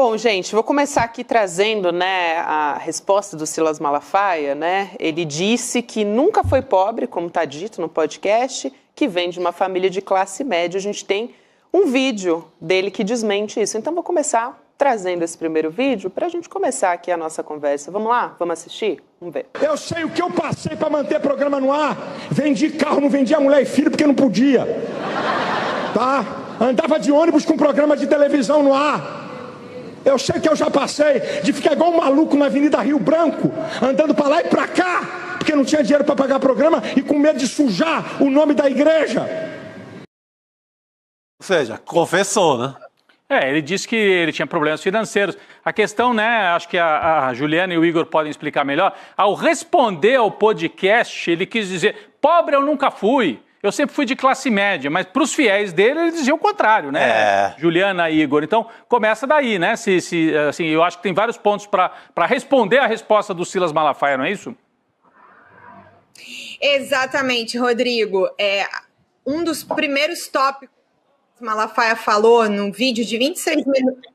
Bom, gente, vou começar aqui trazendo, né, a resposta do Silas Malafaia, né? Ele disse que nunca foi pobre, como está dito no podcast, que vem de uma família de classe média. A gente tem um vídeo dele que desmente isso. Então, vou começar trazendo esse primeiro vídeo para a gente começar aqui a nossa conversa. Vamos lá? Vamos assistir? Vamos ver. Eu sei o que eu passei para manter programa no ar. Vendi carro, não vendia mulher e filho porque não podia. Tá? Andava de ônibus com programa de televisão no ar. Eu sei que eu já passei de ficar igual um maluco na Avenida Rio Branco, andando para lá e para cá, porque não tinha dinheiro para pagar programa e com medo de sujar o nome da igreja. Ou seja, confessou, né? Ele disse que ele tinha problemas financeiros. A questão, né, acho que a Juliana e o Igor podem explicar melhor. Ao responder ao podcast, ele quis dizer, pobre eu nunca fui. Eu sempre fui de classe média, mas para os fiéis dele, ele dizia o contrário, né? Juliana e Igor. Então, começa daí, né? Assim, eu acho que tem vários pontos para responder a resposta do Silas Malafaia, não é isso? Exatamente, Rodrigo. Um dos primeiros tópicos que o Malafaia falou no vídeo de 26 minutos.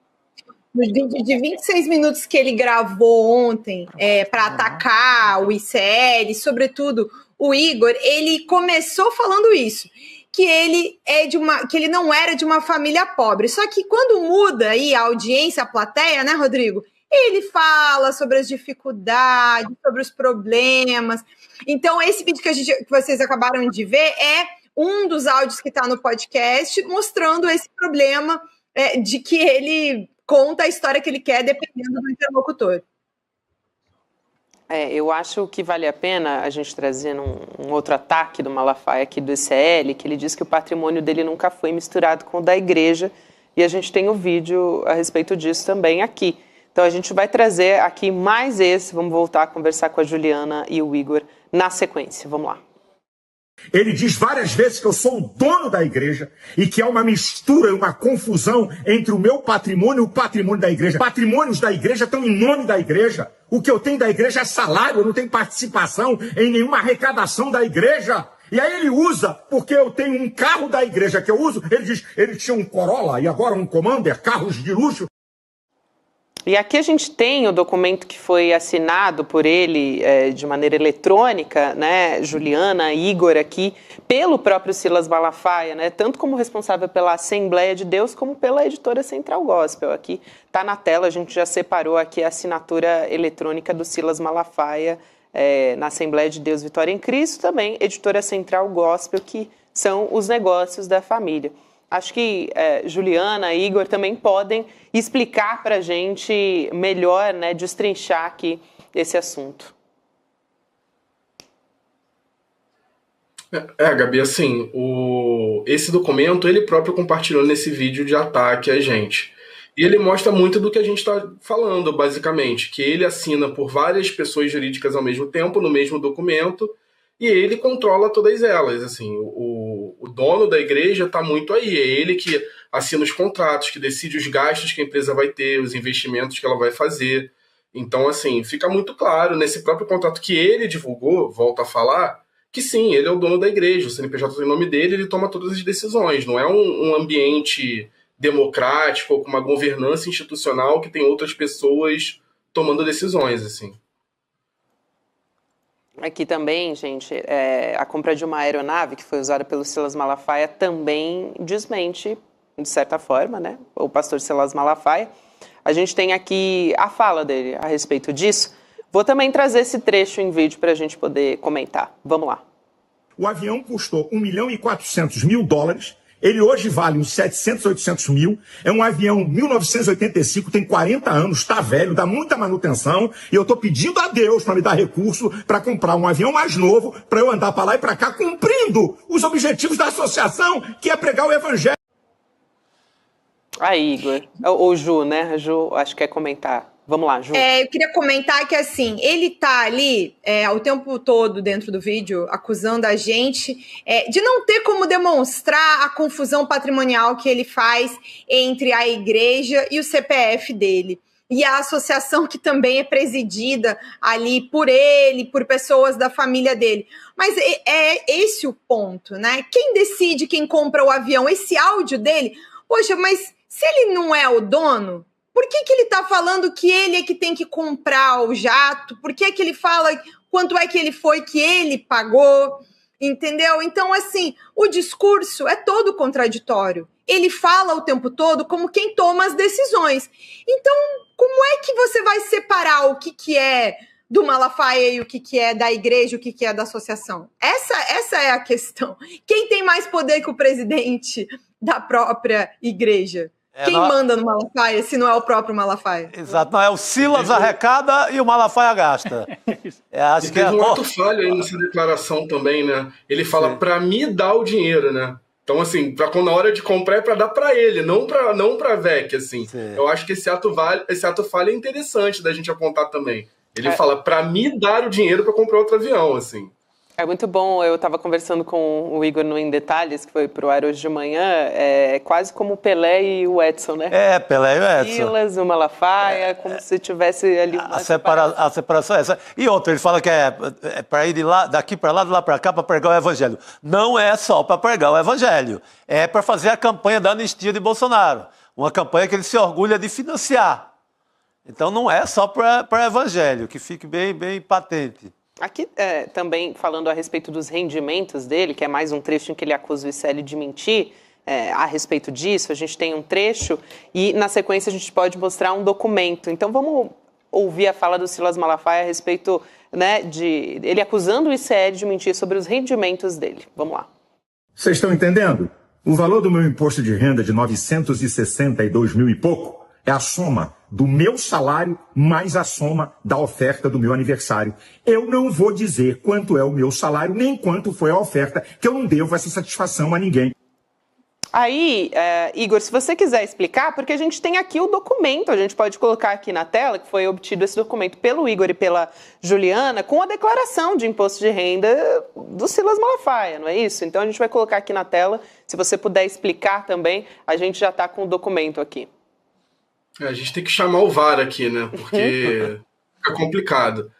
No vídeo de 26 minutos que ele gravou ontem para atacar o ICL, sobretudo o Igor, ele começou falando isso, que ele não era de uma família pobre. Só que quando muda aí a audiência, a plateia, né, Rodrigo? Ele fala sobre as dificuldades, sobre os problemas. Então, esse vídeo que vocês acabaram de ver é um dos áudios que está no podcast, mostrando esse problema de que ele conta a história que ele quer, dependendo do interlocutor. Eu acho que vale a pena a gente trazer um outro ataque do Malafaia aqui do ICL, que ele diz que o patrimônio dele nunca foi misturado com o da igreja, e a gente tem o vídeo a respeito disso também aqui. Então a gente vai trazer aqui mais esse, vamos voltar a conversar com a Juliana e o Igor na sequência. Vamos lá. Ele diz várias vezes que eu sou o dono da igreja e que há uma mistura e uma confusão entre o meu patrimônio e o patrimônio da igreja. Patrimônios da igreja estão em nome da igreja. O que eu tenho da igreja é salário, eu não tenho participação em nenhuma arrecadação da igreja. E aí ele usa, porque eu tenho um carro da igreja que eu uso, ele diz, ele tinha um Corolla e agora um Commander, carros de luxo. E aqui a gente tem o documento que foi assinado por ele de maneira eletrônica, né, Juliana, Igor aqui, pelo próprio Silas Malafaia, né, tanto como responsável pela Assembleia de Deus, como pela editora Central Gospel. Aqui está na tela, a gente já separou aqui a assinatura eletrônica do Silas Malafaia na Assembleia de Deus Vitória em Cristo, também editora Central Gospel, que são os negócios da família. Acho que Juliana e Igor também podem explicar para a gente melhor, né, destrinchar aqui esse assunto. Gabi, assim, esse documento ele próprio compartilhou nesse vídeo de ataque a gente. E ele mostra muito do que a gente está falando, basicamente, que ele assina por várias pessoas jurídicas ao mesmo tempo, no mesmo documento, e ele controla todas elas, assim, o dono da igreja está muito aí, é ele que assina os contratos, que decide os gastos que a empresa vai ter, os investimentos que ela vai fazer. Então, assim, fica muito claro nesse próprio contrato que ele divulgou, volta a falar, que sim, ele é o dono da igreja, o CNPJ tem o nome dele, ele toma todas as decisões, não é um ambiente democrático ou com uma governança institucional que tem outras pessoas tomando decisões, assim. Aqui também, gente, a compra de uma aeronave que foi usada pelo Silas Malafaia também desmente, de certa forma, né, o pastor Silas Malafaia. A gente tem aqui a fala dele a respeito disso. Vou também trazer esse trecho em vídeo para a gente poder comentar. Vamos lá. O avião custou $1.400.000. Ele hoje vale uns 700, 800 mil. É um avião 1985, tem 40 anos, está velho, dá muita manutenção. E eu estou pedindo a Deus para me dar recurso para comprar um avião mais novo, para eu andar para lá e para cá, cumprindo os objetivos da associação, que é pregar o evangelho. Aí, Igor. Ou Ju, né? A Ju, acho que quer comentar. Vamos lá, Ju. Eu queria comentar que, assim, ele tá ali o tempo todo dentro do vídeo acusando a gente de não ter como demonstrar a confusão patrimonial que ele faz entre a igreja e o CPF dele. E a associação que também é presidida ali por ele, por pessoas da família dele. Mas é esse o ponto, né? Quem decide quem compra o avião? Esse áudio dele? Poxa, mas se ele não é o dono, Por que ele está falando que ele é que tem que comprar o jato? Por que ele fala quanto é que ele foi que ele pagou? Entendeu? Então, assim, o discurso é todo contraditório. Ele fala o tempo todo como quem toma as decisões. Então, como é que você vai separar o que é do Malafaia e o que é da igreja, o que é da associação? Essa é a questão. Quem tem mais poder que o presidente da própria igreja? Quem manda no Malafaia, se não é o próprio Malafaia? Exato, não é o Silas arrecada e o Malafaia gasta. Acho que teve um ato falho aí nessa declaração também, né? Ele fala para me dar o dinheiro, né? Então, assim, na hora de comprar é para dar para ele, não para VEC, assim. Sim. Eu acho que esse ato falho é interessante da gente apontar também. Ele fala para me dar o dinheiro para comprar outro avião, assim. É muito bom, eu estava conversando com o Igor no Em Detalhes, que foi pro ar hoje de manhã, é quase como o Pelé e o Edson, né? Pelé e o Edson. Silas, o Malafaia, como se tivesse ali uma a separação é essa. E outra, ele fala que é para ir daqui para lá, de lá para cá, para pregar o evangelho. Não é só para pregar o evangelho, é para fazer a campanha da anistia de Bolsonaro. Uma campanha que ele se orgulha de financiar. Então não é só para evangelho, que fique bem patente. Aqui também falando a respeito dos rendimentos dele, que é mais um trecho em que ele acusa o ICL de mentir a respeito disso, a gente tem um trecho e na sequência a gente pode mostrar um documento. Então vamos ouvir a fala do Silas Malafaia a respeito, né, de ele acusando o ICL de mentir sobre os rendimentos dele. Vamos lá. Vocês estão entendendo? O valor do meu imposto de renda de 962 mil e pouco é a soma do meu salário mais a soma da oferta do meu aniversário. Eu não vou dizer quanto é o meu salário, nem quanto foi a oferta, que eu não devo essa satisfação a ninguém. Aí, Igor, se você quiser explicar, porque a gente tem aqui o documento, a gente pode colocar aqui na tela, que foi obtido esse documento pelo Igor e pela Juliana, com a declaração de imposto de renda do Silas Malafaia, não é isso? Então a gente vai colocar aqui na tela, se você puder explicar também, a gente já está com o documento aqui. A gente tem que chamar o VAR aqui, né? Porque fica complicado.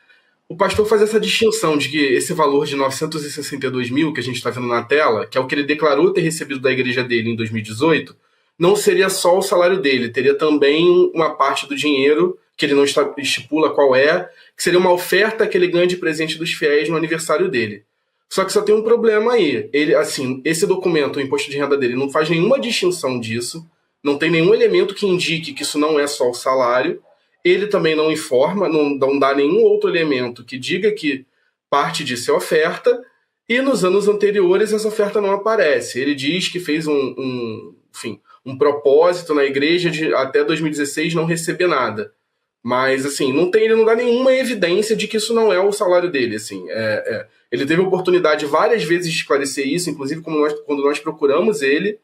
O pastor faz essa distinção de que esse valor de 962 mil que a gente está vendo na tela, que é o que ele declarou ter recebido da igreja dele em 2018, não seria só o salário dele, teria também uma parte do dinheiro, que ele não estipula qual é, que seria uma oferta que ele ganha de presente dos fiéis no aniversário dele. Só que só tem um problema aí. Ele, assim, esse documento, o imposto de renda dele, não faz nenhuma distinção disso. Não tem nenhum elemento que indique que isso não é só o salário. Ele também não informa, não dá nenhum outro elemento que diga que parte disso é oferta. E nos anos anteriores essa oferta não aparece. Ele diz que fez um propósito na igreja de até 2016 não receber nada. Mas assim, ele não dá nenhuma evidência de que isso não é o salário dele. Assim, ele teve a oportunidade várias vezes de esclarecer isso, inclusive quando nós procuramos ele.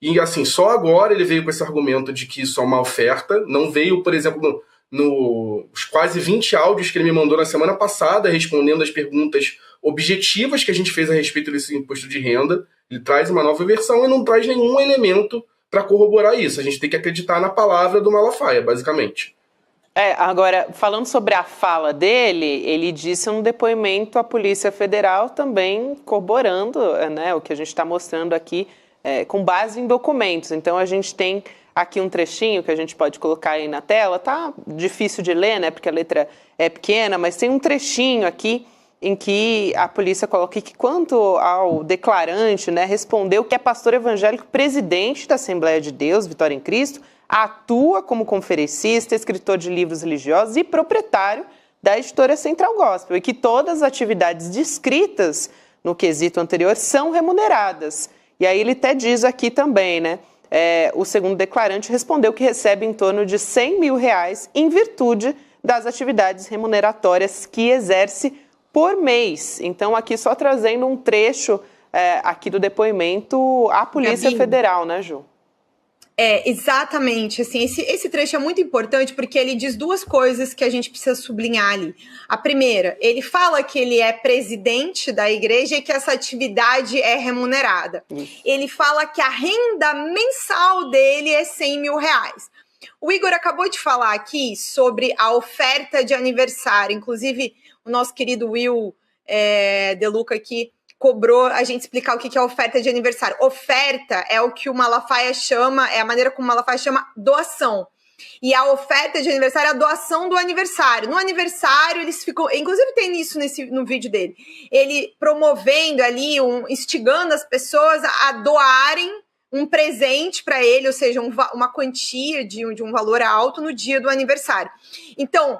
E, assim, só agora ele veio com esse argumento de que isso é uma oferta. Não veio, por exemplo, nos quase 20 áudios que ele me mandou na semana passada, respondendo as perguntas objetivas que a gente fez a respeito desse imposto de renda. Ele traz uma nova versão e não traz nenhum elemento para corroborar isso. A gente tem que acreditar na palavra do Malafaia, basicamente. Agora, falando sobre a fala dele, ele disse um depoimento à Polícia Federal também corroborando, né, o que a gente está mostrando aqui, com base em documentos. Então a gente tem aqui um trechinho que a gente pode colocar aí na tela. Tá difícil de ler, né, porque a letra é pequena, mas tem um trechinho aqui em que a polícia coloca que quanto ao declarante, né, respondeu que é pastor evangélico, presidente da Assembleia de Deus, Vitória em Cristo, atua como conferencista, escritor de livros religiosos e proprietário da editora Central Gospel, e que todas as atividades descritas no quesito anterior são remuneradas. E aí ele até diz aqui também, né, o segundo declarante respondeu que recebe em torno de R$100 mil em virtude das atividades remuneratórias que exerce por mês. Então aqui só trazendo um trecho aqui do depoimento à Polícia Federal, né, Ju? Exatamente, assim, esse trecho é muito importante porque ele diz duas coisas que a gente precisa sublinhar ali. A primeira, ele fala que ele é presidente da igreja e que essa atividade é remunerada. Ele fala que a renda mensal dele é R$100 mil. O Igor acabou de falar aqui sobre a oferta de aniversário, inclusive o nosso querido Will De Luca aqui cobrou a gente explicar o que é oferta de aniversário. Oferta é o que o Malafaia chama, é a maneira como o Malafaia chama doação. E a oferta de aniversário é a doação do aniversário. No aniversário, eles ficam... Inclusive tem isso no vídeo dele. Ele promovendo ali, instigando as pessoas a doarem um presente para ele, ou seja, uma quantia de um valor alto no dia do aniversário. Então,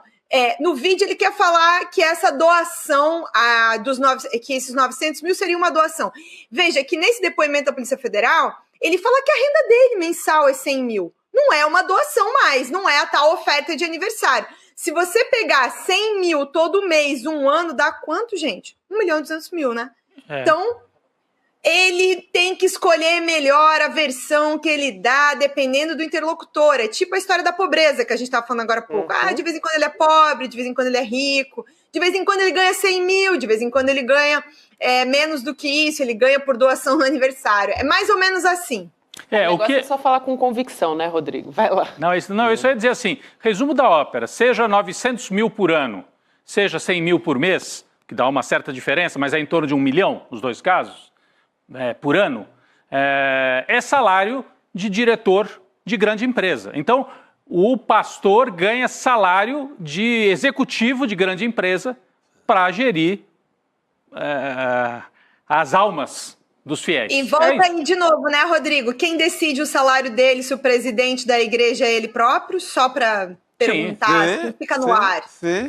no vídeo ele quer falar que essa doação, que esses 900 mil seria uma doação. Veja que nesse depoimento da Polícia Federal, ele fala que a renda dele mensal é 100 mil. Não é uma doação mais, não é a tal oferta de aniversário. Se você pegar 100 mil todo mês, um ano, dá quanto, gente? 1.200.000, né? Então, ele tem que escolher melhor a versão que ele dá, dependendo do interlocutor. É tipo a história da pobreza, que a gente estava falando agora há pouco. De vez em quando ele é pobre, de vez em quando ele é rico, de vez em quando ele ganha 100 mil, de vez em quando ele ganha menos do que isso, ele ganha por doação no aniversário. É mais ou menos assim. O negócio é só falar com convicção, né, Rodrigo? Vai lá. Isso eu ia dizer assim, resumo da ópera, seja 900 mil por ano, seja 100 mil por mês, que dá uma certa diferença, mas é em torno de 1 milhão, nos dois casos, por ano, é salário de diretor de grande empresa. Então, o pastor ganha salário de executivo de grande empresa para gerir as almas dos fiéis. E volta aí de novo, né, Rodrigo? Quem decide o salário dele, se o presidente da igreja é ele próprio, só para perguntar, fica no ar.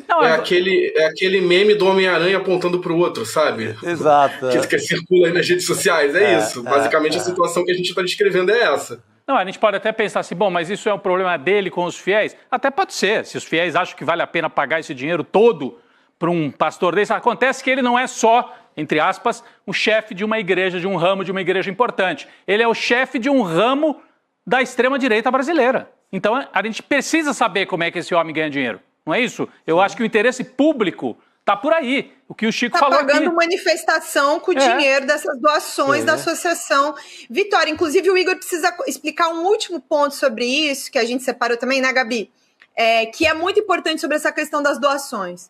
Não, é aquele meme do Homem-Aranha apontando para o outro, sabe? Exato. Que circula aí nas redes sociais, isso. Basicamente a situação que a gente está descrevendo é essa. Não, a gente pode até pensar assim, bom, mas isso é um problema dele com os fiéis? Até pode ser, se os fiéis acham que vale a pena pagar esse dinheiro todo para um pastor desse. Acontece que ele não é só, entre aspas, o chefe de uma igreja, de um ramo de uma igreja importante. Ele é o chefe de um ramo da extrema-direita brasileira. Então, a gente precisa saber como é que esse homem ganha dinheiro. Não é isso? Eu acho que o interesse público está por aí. O que o Chico falou aqui. Está pagando manifestação com o dinheiro dessas doações da associação Vitória. Inclusive, o Igor precisa explicar um último ponto sobre isso, que a gente separou também, né, Gabi? Que é muito importante sobre essa questão das doações.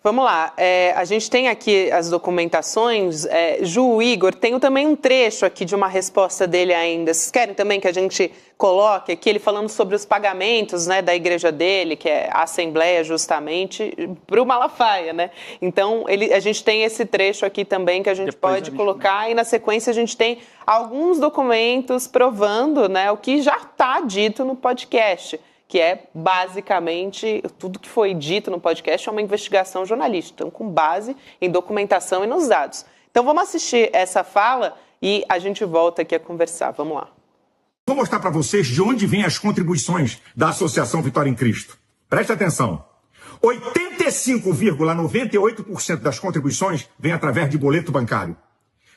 Vamos lá, a gente tem aqui as documentações. Ju, Igor, tenho também um trecho aqui de uma resposta dele ainda. Vocês querem também que a gente coloque aqui ele falando sobre os pagamentos, né, da igreja dele, que é a Assembleia justamente, para o Malafaia, né? Então, a gente tem esse trecho aqui também que a gente pode colocar e na sequência a gente tem alguns documentos provando, né, o que já está dito no podcast, que é basicamente tudo que foi dito no podcast é uma investigação jornalística, então com base em documentação e nos dados. Então vamos assistir essa fala e a gente volta aqui a conversar. Vamos lá. Vou mostrar para vocês de onde vêm as contribuições da Associação Vitória em Cristo. Preste atenção. 85,98% das contribuições vem através de boleto bancário.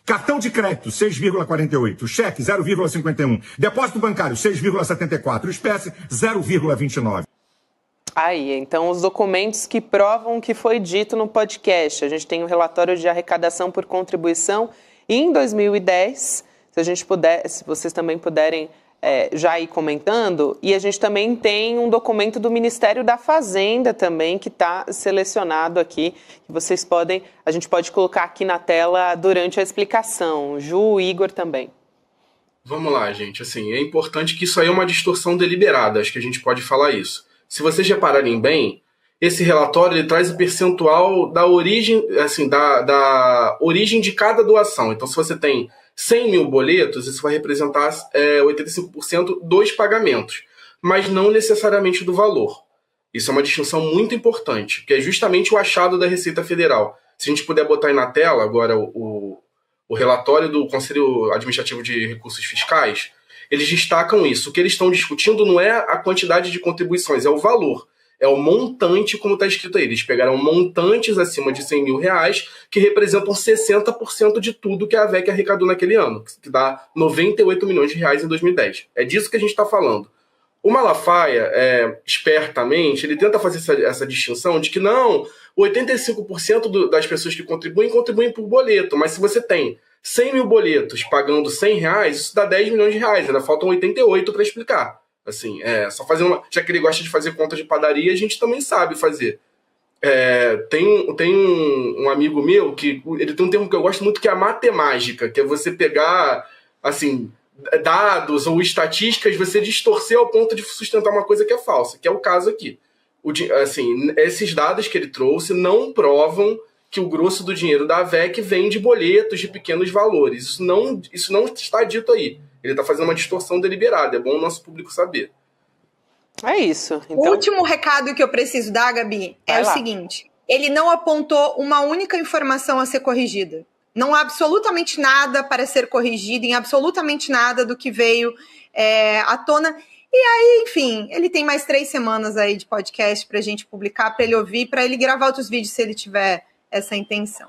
Cartão de crédito, 6,48. Cheque, 0,51. Depósito bancário, 6,74. Espécie, 0,29. Aí, então, os documentos que provam o que foi dito no podcast. A gente tem um relatório de arrecadação por contribuição em 2010. Se vocês também puderem já ir comentando. E a gente também tem um documento do Ministério da Fazenda também, que está selecionado aqui, que a gente pode colocar aqui na tela durante a explicação. Ju, Igor também. Vamos lá, gente. Assim, é importante que isso aí é uma distorção deliberada, acho que a gente pode falar isso. Se vocês repararem bem, esse relatório ele traz o percentual da origem, assim, da origem de cada doação. Então, se você tem 100 mil boletos, isso vai representar 85% dos pagamentos, mas não necessariamente do valor. Isso é uma distinção muito importante, que é justamente o achado da Receita Federal. Se a gente puder botar aí na tela agora o relatório do Conselho Administrativo de Recursos Fiscais, eles destacam isso. O que eles estão discutindo não é a quantidade de contribuições, é o valor. É o montante, como está escrito aí. Eles pegaram montantes acima de 100 mil reais, que representam 60% de tudo que a AVEC arrecadou naquele ano, que dá 98 milhões de reais em 2010. É disso que a gente está falando. O Malafaia, espertamente, ele tenta fazer essa distinção de que não, 85% das pessoas que contribuem por boleto, mas se você tem 100 mil boletos pagando 100 reais, isso dá 10 milhões de reais, ainda faltam 88 para explicar. Assim, só fazer já que ele gosta de fazer conta de padaria, a gente também sabe fazer. Tem um amigo meu que ele tem um termo que eu gosto muito, que é a matemágica, que é você pegar, assim, dados ou estatísticas, você distorcer ao ponto de sustentar uma coisa que é falsa, que é o caso aqui. Assim, esses dados que ele trouxe não provam que o grosso do dinheiro da AVEC vem de boletos de pequenos valores. Isso não está dito aí. Ele está fazendo uma distorção deliberada. É bom o nosso público saber. É isso. Então... O último recado que eu preciso dar, Gabi, é o seguinte. Ele não apontou uma única informação a ser corrigida. Não há absolutamente nada para ser corrigido, em absolutamente nada do que veio à tona. E aí, enfim, ele tem mais 3 semanas aí de podcast para a gente publicar, para ele ouvir, para ele gravar outros vídeos se ele tiver essa intenção.